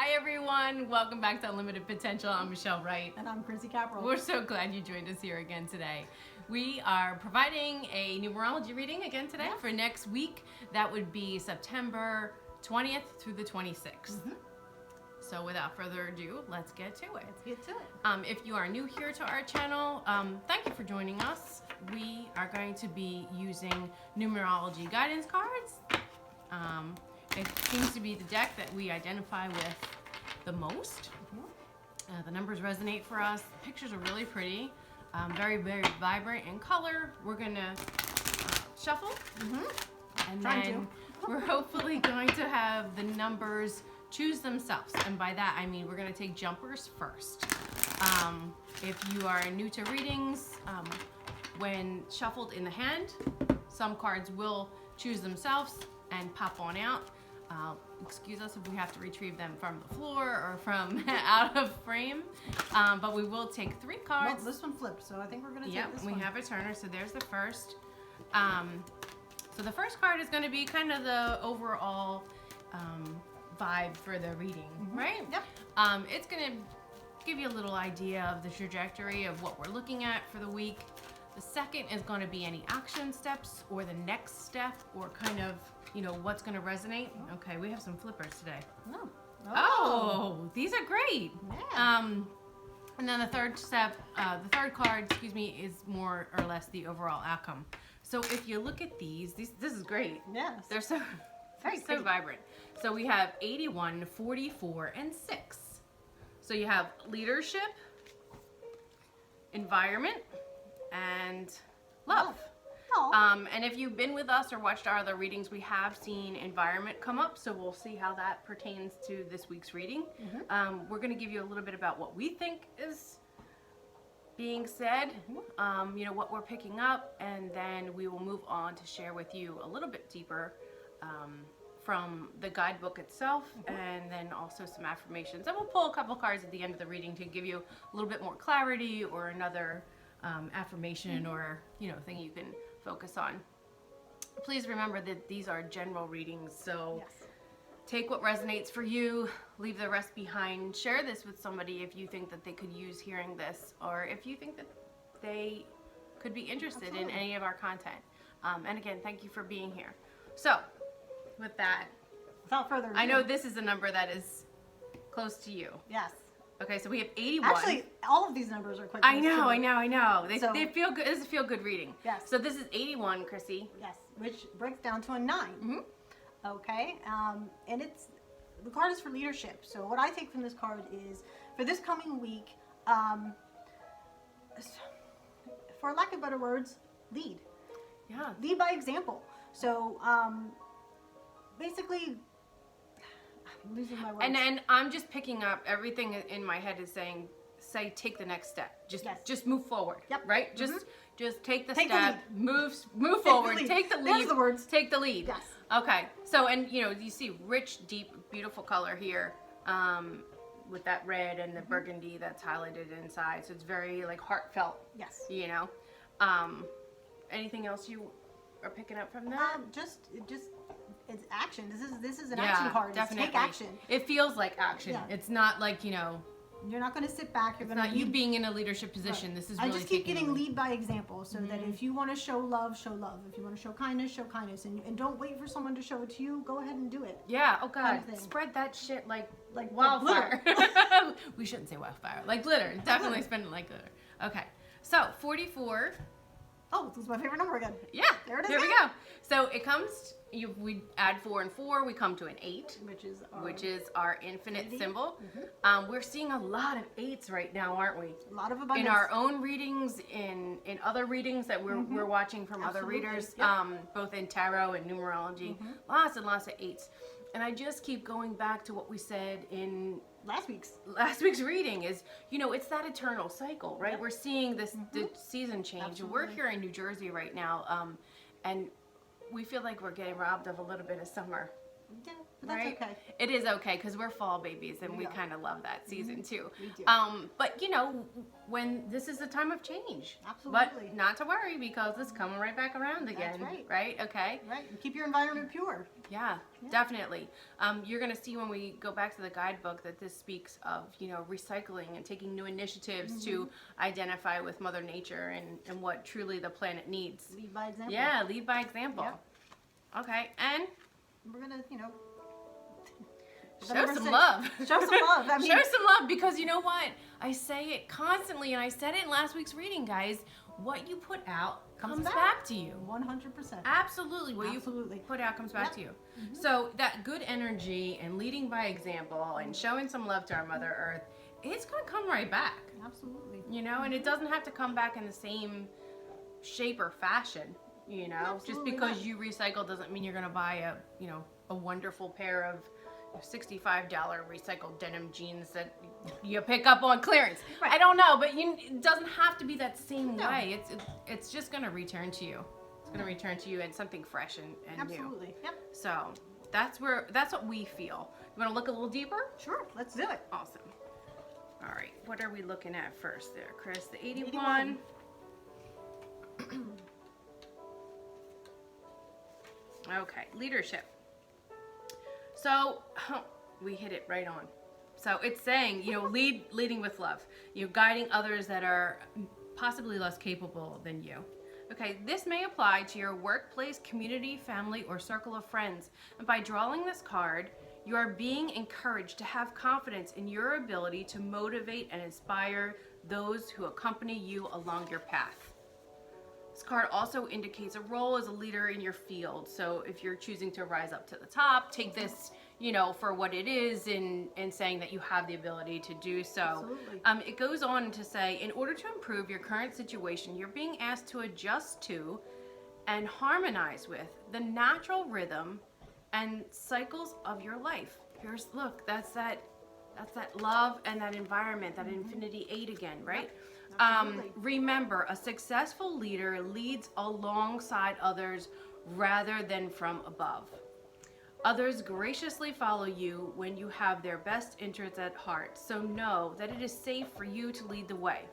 Hi everyone, welcome back to Unlimited Potential. I'm Michelle Wright. And I'm Chrissy Capral. We're so glad you joined us here again today. We are providing a numerology reading again today for next week. That would be September 20th through the 26th. So without further ado, let's get to it. Let's get to it. If you are new here to our channel, thank you for joining us. We are going to be using numerology guidance cards. It seems to be the deck that we identify with the most. The numbers resonate for us. The pictures are really pretty, very, very vibrant in color. We're gonna shuffle, and then we're hopefully going to have the numbers choose themselves. And by that, I mean we're gonna take jumpers first. If you are new to readings, when shuffled in the hand, some cards will choose themselves and pop on out. Excuse us if we have to retrieve them from the floor or from out of frame, but we will take 3 cards. Well, this one flipped, so I think we're going to take this one. We have a turner, so there's the first. So the first card is going to be kind of the overall vibe for the reading, right? Yep. It's going to give you a little idea of the trajectory of what we're looking at for the week. The second is going to be any action steps or the next step or kind of, you know, what's going to resonate. Okay, we have some flippers today. Oh, these are great. Yeah. And then the third step, the third card, excuse me, is more or less the overall outcome. So if you look at these, this is great. Yes. They're so vibrant. So we have 81, 44, and 6. So you have leadership, environment, and love. And if you've been with us or watched our other readings, we have seen environment come up, so we'll see how that pertains to this week's reading. We're going to give you a little bit about what we think is being said, you know, what we're picking up, and then we will move on to share with you a little bit deeper from the guidebook itself, and then also some affirmations. And we'll pull a couple cards at the end of the reading to give you a little bit more clarity or another affirmation or, you know, thing you can focus on. Please remember that these are general readings, so take what resonates for you, leave the rest behind. Share this with somebody if you think that they could use hearing this, or if you think that they could be interested in any of our content. And again, thank you for being here. So with that, without further ado, I know this is a number that is close to you. Yes. Okay, so we have 81. Actually, all of these numbers are quite close to me. I know. They feel good. This is a feel-good reading. Yes. So this is 81, Chrissy. Yes, which breaks down to a 9. Okay, and the card is for leadership. So what I take from this card is, for this coming week, for lack of better words, lead. Yeah. Lead by example. So basically, I'm losing my words. And I'm just picking up everything in my head is saying, take the next step. Just move forward. Yep. Right? Just take the step. The lead. Move forward. Take the lead. There's the words. Take the lead. Yes. Okay. So, and you know, you see rich, deep, beautiful color here, with that red and the burgundy that's highlighted inside. So it's very like heartfelt. Yes. You know. Anything else you are picking up from that? It's action. This is an action card. Definitely. Take action. It feels like action. Yeah. It's not like, you know, you're not going to sit back. You're it's going not to you being in a leadership position. This is really I just keep taking getting lead by example, so that if you want to show love, show love. If you want to show kindness, and don't wait for someone to show it to you. Go ahead and do it. Yeah. Oh God. Kind of thing. Spread that shit like wildfire. We shouldn't say wildfire. Like glitter. Definitely spend it like glitter. Okay. So 44. Oh, this is my favorite number again. Yeah. There it is. There we go. So it comes. We add 4 and 4. We come to an 8, which is our infinite symbol. We're seeing a lot of 8s right now, aren't we? A lot of abundance. In our own readings, in other readings that we're watching from other readers, both in tarot and numerology, lots and lots of 8s. And I just keep going back to what we said in last week's reading is, you know, it's that eternal cycle, right? We're seeing this the season change. And we're here in New Jersey right now, and we feel like we're getting robbed of a little bit of summer. Yeah, but that's right? okay. It is okay because we're fall babies and we are. kind of love that season too. We do. But you know, when this is a time of change. Absolutely. But not to worry because it's coming right back around again. That's right. Right? Okay. Right. And keep your environment pure. Yeah, definitely. You're going to see when we go back to the guidebook that this speaks of, you know, recycling and taking new initiatives to identify with Mother Nature and what truly the planet needs. Lead by example. Yeah, lead by example. Yep. Okay, and We're gonna, show some love. Show some love. I mean, Show some love because you know what? I say it constantly, and I said it in last week's reading, guys. What you put out comes back to you. 100%. Absolutely. What Absolutely. you put out comes back to you. So that good energy and leading by example and showing some love to our Mother Earth, it's going to come right back. Absolutely. You know, and it doesn't have to come back in the same shape or fashion. You know, Absolutely just because not. you recycle doesn't mean you're going to buy a wonderful pair of $65 recycled denim jeans that you pick up on clearance. Right. I don't know, but it doesn't have to be that same way. It's just going to return to you. It's going to return to you in something fresh and new. Absolutely. Yep. So that's what we feel. You want to look a little deeper? Sure. Let's do it. Awesome. All right. What are we looking at first there, Chris? The 81. Okay, leadership. So we hit it right on. So it's saying, leading with love. Guiding others that are possibly less capable than you. Okay, this may apply to your workplace, community, family, or circle of friends. And by drawing this card, you are being encouraged to have confidence in your ability to motivate and inspire those who accompany you along your path. This card also indicates a role as a leader in your field. So if you're choosing to rise up to the top, take this, for what it is and saying that you have the ability to do so. Absolutely. It goes on to say, in order to improve your current situation, you're being asked to adjust to and harmonize with the natural rhythm and cycles of your life. Look, that's that love and that environment, that Infinity 8 again, right? Remember, a successful leader leads alongside others rather than from above. Others graciously follow you when you have their best interests at heart, so know that it is safe for you to lead the way.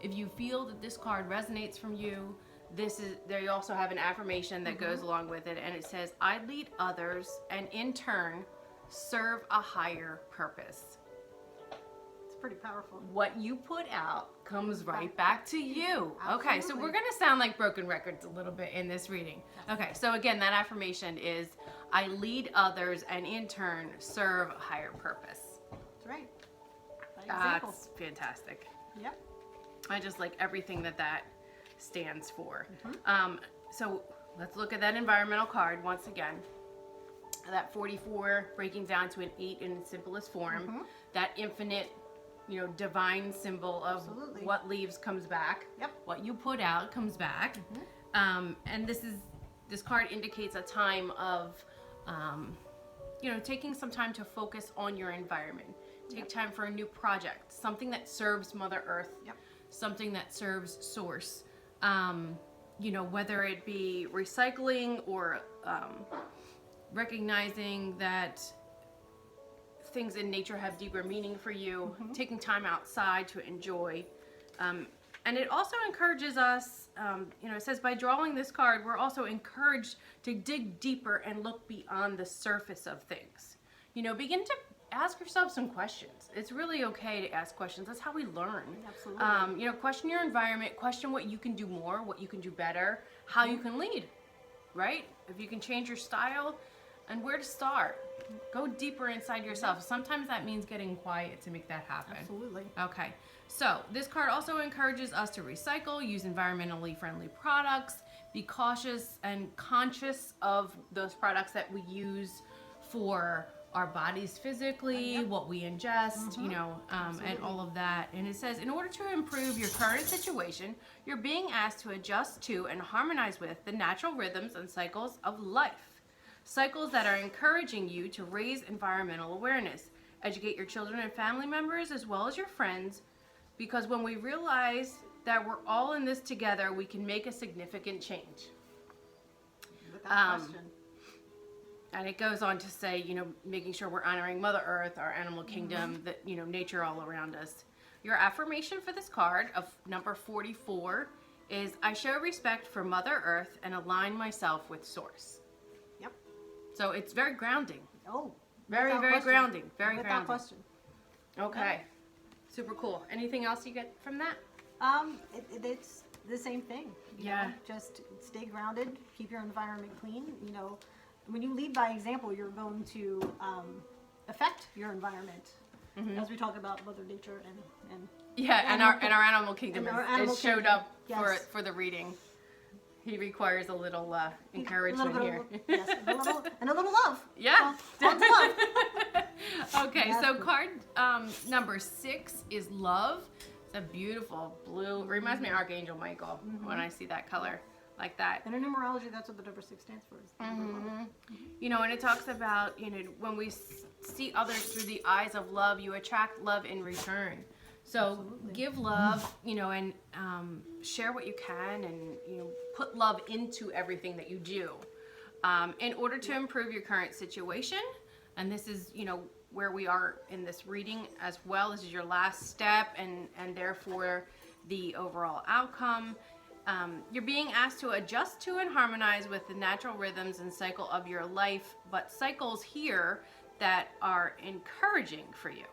If you feel that this card resonates from you, they also have an affirmation that goes along with it, and it says, I lead others and in turn serve a higher purpose. Pretty powerful. What you put out comes right back to you. Absolutely. Okay, so we're going to sound like broken records a little bit in this reading. Okay, so again, that affirmation is, I lead others and in turn serve a higher purpose. That's right. By example. That's fantastic. Yep. I just like everything that stands for. So let's look at that environmental card once again. That 44 breaking down to an 8 in its simplest form. That infinite divine symbol of what leaves comes back. Yep. What you put out comes back. And this card indicates a time of, taking some time to focus on your environment. Take time for a new project, something that serves Mother Earth, something that serves Source. Whether it be recycling or recognizing that things in nature have deeper meaning for you, taking time outside to enjoy. And it also encourages us, it says by drawing this card, we're also encouraged to dig deeper and look beyond the surface of things. Begin to ask yourself some questions. It's really okay to ask questions. That's how we learn. Absolutely. Question your environment, question what you can do more, what you can do better, how you can lead, right? If you can change your style and where to start. Go deeper inside yourself. Sometimes that means getting quiet to make that happen. Absolutely. Okay. So this card also encourages us to recycle, use environmentally friendly products, be cautious and conscious of those products that we use for our bodies physically, what we ingest, and all of that. And it says, in order to improve your current situation, you're being asked to adjust to and harmonize with the natural rhythms and cycles of life. Cycles that are encouraging you to raise environmental awareness. Educate your children and family members as well as your friends, because when we realize that we're all in this together, we can make a significant change. Without question. And it goes on to say, making sure we're honoring Mother Earth, our animal kingdom, that, nature all around us. Your affirmation for this card of number 44 is, I show respect for Mother Earth and align myself with Source. Yep. So it's very grounding. Oh. Very, without very question. grounding. Very Without grounding. question. Okay. Super cool. Anything else you get from that? It's the same thing. You know? Just stay grounded, keep your environment clean. When you lead by example, you're going to affect your environment. As we talk about Mother Nature and and our animal kingdom is showed up Yes. for the reading. He requires a little encouragement here. Yes, and a little love. Yeah. Lots of love. Okay, so card number 6 is love. It's a beautiful blue. It reminds me of Archangel Michael when I see that color like that. And in numerology, that's what the number 6 stands for. And it talks about, when we see others through the eyes of love, you attract love in return. So give love, and share what you can, and put love into everything that you do in order to improve your current situation. And this is, where we are in this reading as well. This is your last step, and therefore the overall outcome. You're being asked to adjust to and harmonize with the natural rhythms and cycle of your life, but cycles here that are encouraging for you.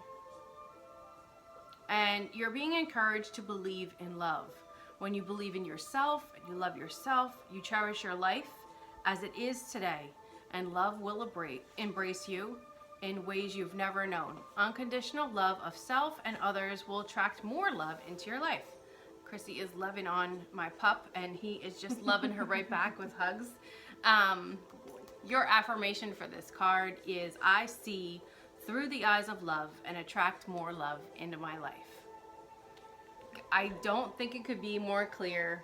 And you're being encouraged to believe in love. When you believe in yourself and you love yourself, you cherish your life as it is today, and love will embrace you in ways you've never known. Unconditional love of self and others will attract more love into your life. Chrissy is loving on my pup, and he is just loving her right back with hugs. Your affirmation for this card is, I see through the eyes of love and attract more love into my life. I don't think it could be more clear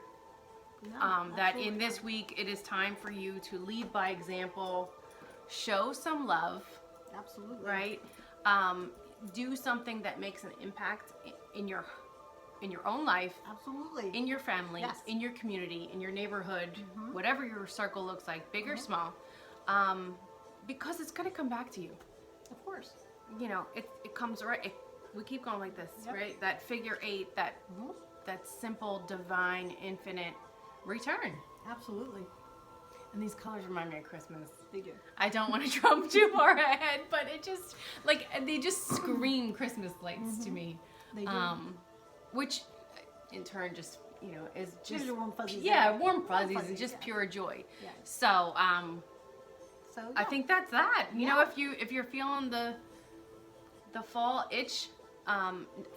that in this week it is time for you to lead by example, show some love. Absolutely. Right? Do something that makes an impact in your own life. Absolutely. In your family, Yes. in your community, in your neighborhood, whatever your circle looks like, big or small, because it's going to come back to you. Of course. It comes right. We keep going like this, right? That figure 8, that simple, divine, infinite return. Absolutely. And these colors remind me of Christmas. They do. I don't want to jump too far ahead, but it just, they just scream Christmas lights to me. They do. Which in turn just, is just... Gives you warm fuzzies. Yeah, warm fuzzies and just pure joy. Yes. So, I think that's that. If you're feeling the fall itch,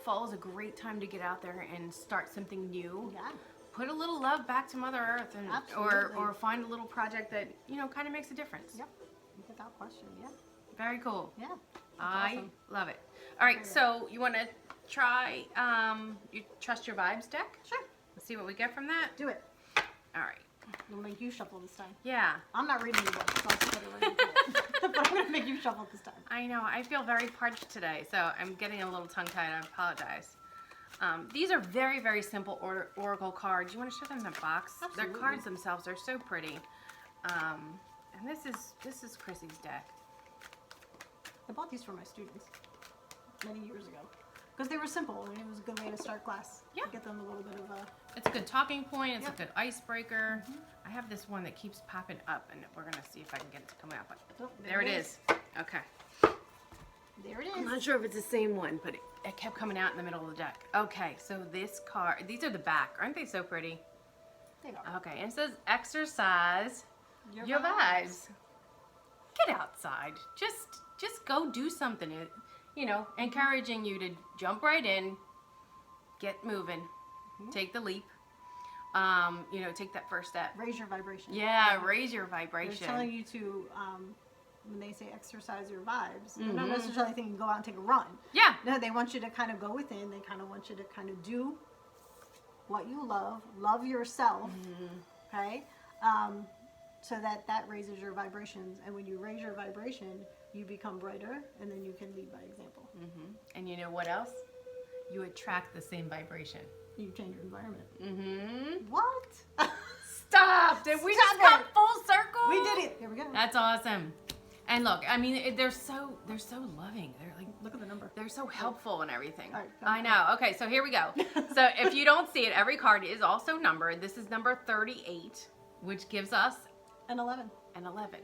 fall is a great time to get out there and start something new. Yeah. Put a little love back to Mother Earth, and Absolutely. or find a little project that kind of makes a difference. Yep. Without question. Yeah. Very cool. Yeah. I awesome. love it. All right, so you want to try you Trust Your Vibes deck? Sure. Let's see what we get from that. Do it. All right. We'll make you shuffle this time. Yeah. I'm not reading the book, so I'll just put it right into it. But I'm going to make you shuffle this time. I know. I feel very parched today, so I'm getting a little tongue-tied. I apologize. These are very, very simple oracle cards. You want to show them in the box? Absolutely. Their cards themselves are so pretty. And this is Chrissy's deck. I bought these for my students many years ago because they were simple and it was a good way to start class. Yeah. To get them a little bit of a... It's a good talking point. It's Yep. a good icebreaker. I have this one that keeps popping up, and we're going to see if I can get it to come out. But Oh, there it is. Okay. There it is. I'm not sure if it's the same one, but it kept coming out in the middle of the deck. Okay, so this card, these are the back. Aren't they so pretty? They are. Okay, and it says exercise your vibes. Get outside. Just go do something. Encouraging you to jump right in, get moving, take the leap. Take that first step. Raise your vibration. Yeah, raise your They're vibration. telling you to, when they say exercise your vibes, they're not necessarily thinking go out and take a run. Yeah. No, they want you to kind of go within. They kind of want you to kind of do what you love yourself, okay? So that raises your vibrations. And when you raise your vibration, you become brighter, and then you can lead by example. And you know what else? You attract the same vibration. You change your environment. What? Stop! Did we just Stop come it. full circle? We did it. Here we go. That's awesome. And look, I mean, they're so loving. They're like, Look at the number. they're so helpful and everything. All right, go I know. Okay, so here we go. So if you don't see it, every card is also numbered. This is number 38, which gives us An 11. an 11.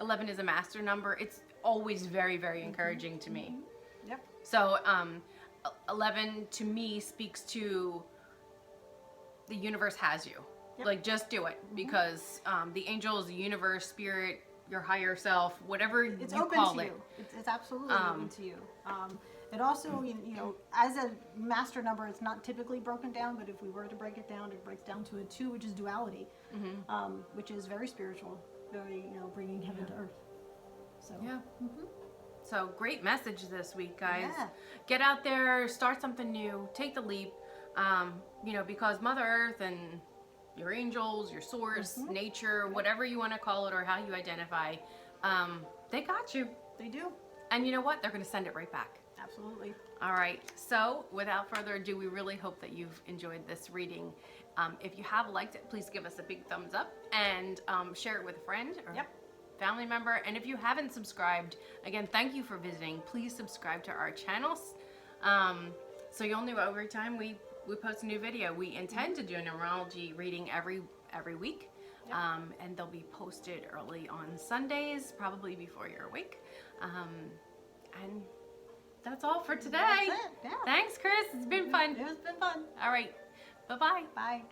11 is a master number. It's always very, very encouraging to me. Yep. So 11 to me speaks to the universe has you. Yep. Like, just do it, because the angels, the universe, spirit, your higher self, whatever It's you open call to it. you. It's absolutely open to you. It also, you know, as a master number, it's not typically broken down, but if we were to break it down, it breaks down to a 2, which is duality, which is very spiritual, very, you know, bringing heaven to earth. So Yeah. So great message this week, guys. Yeah. Get out there, start something new, take the leap. You know, because Mother Earth and your angels, your source, nature, whatever you want to call it or how you identify, they got you. they do. And you know what? They're going to send it right back. Absolutely. All right. So without further ado, we really hope that you've enjoyed this reading. If you have liked it, please give us a big thumbs up and share it with a friend or family member. And if you haven't subscribed, again, thank you for visiting. Please subscribe to our channels so you'll know every time we post a new video. We intend to do a numerology reading every week, and they'll be posted early on Sundays, probably before you're awake. And that's all for today. That's it. Yeah. Thanks, Chris. It's been fun. It's been fun. All right. Bye-bye. Bye.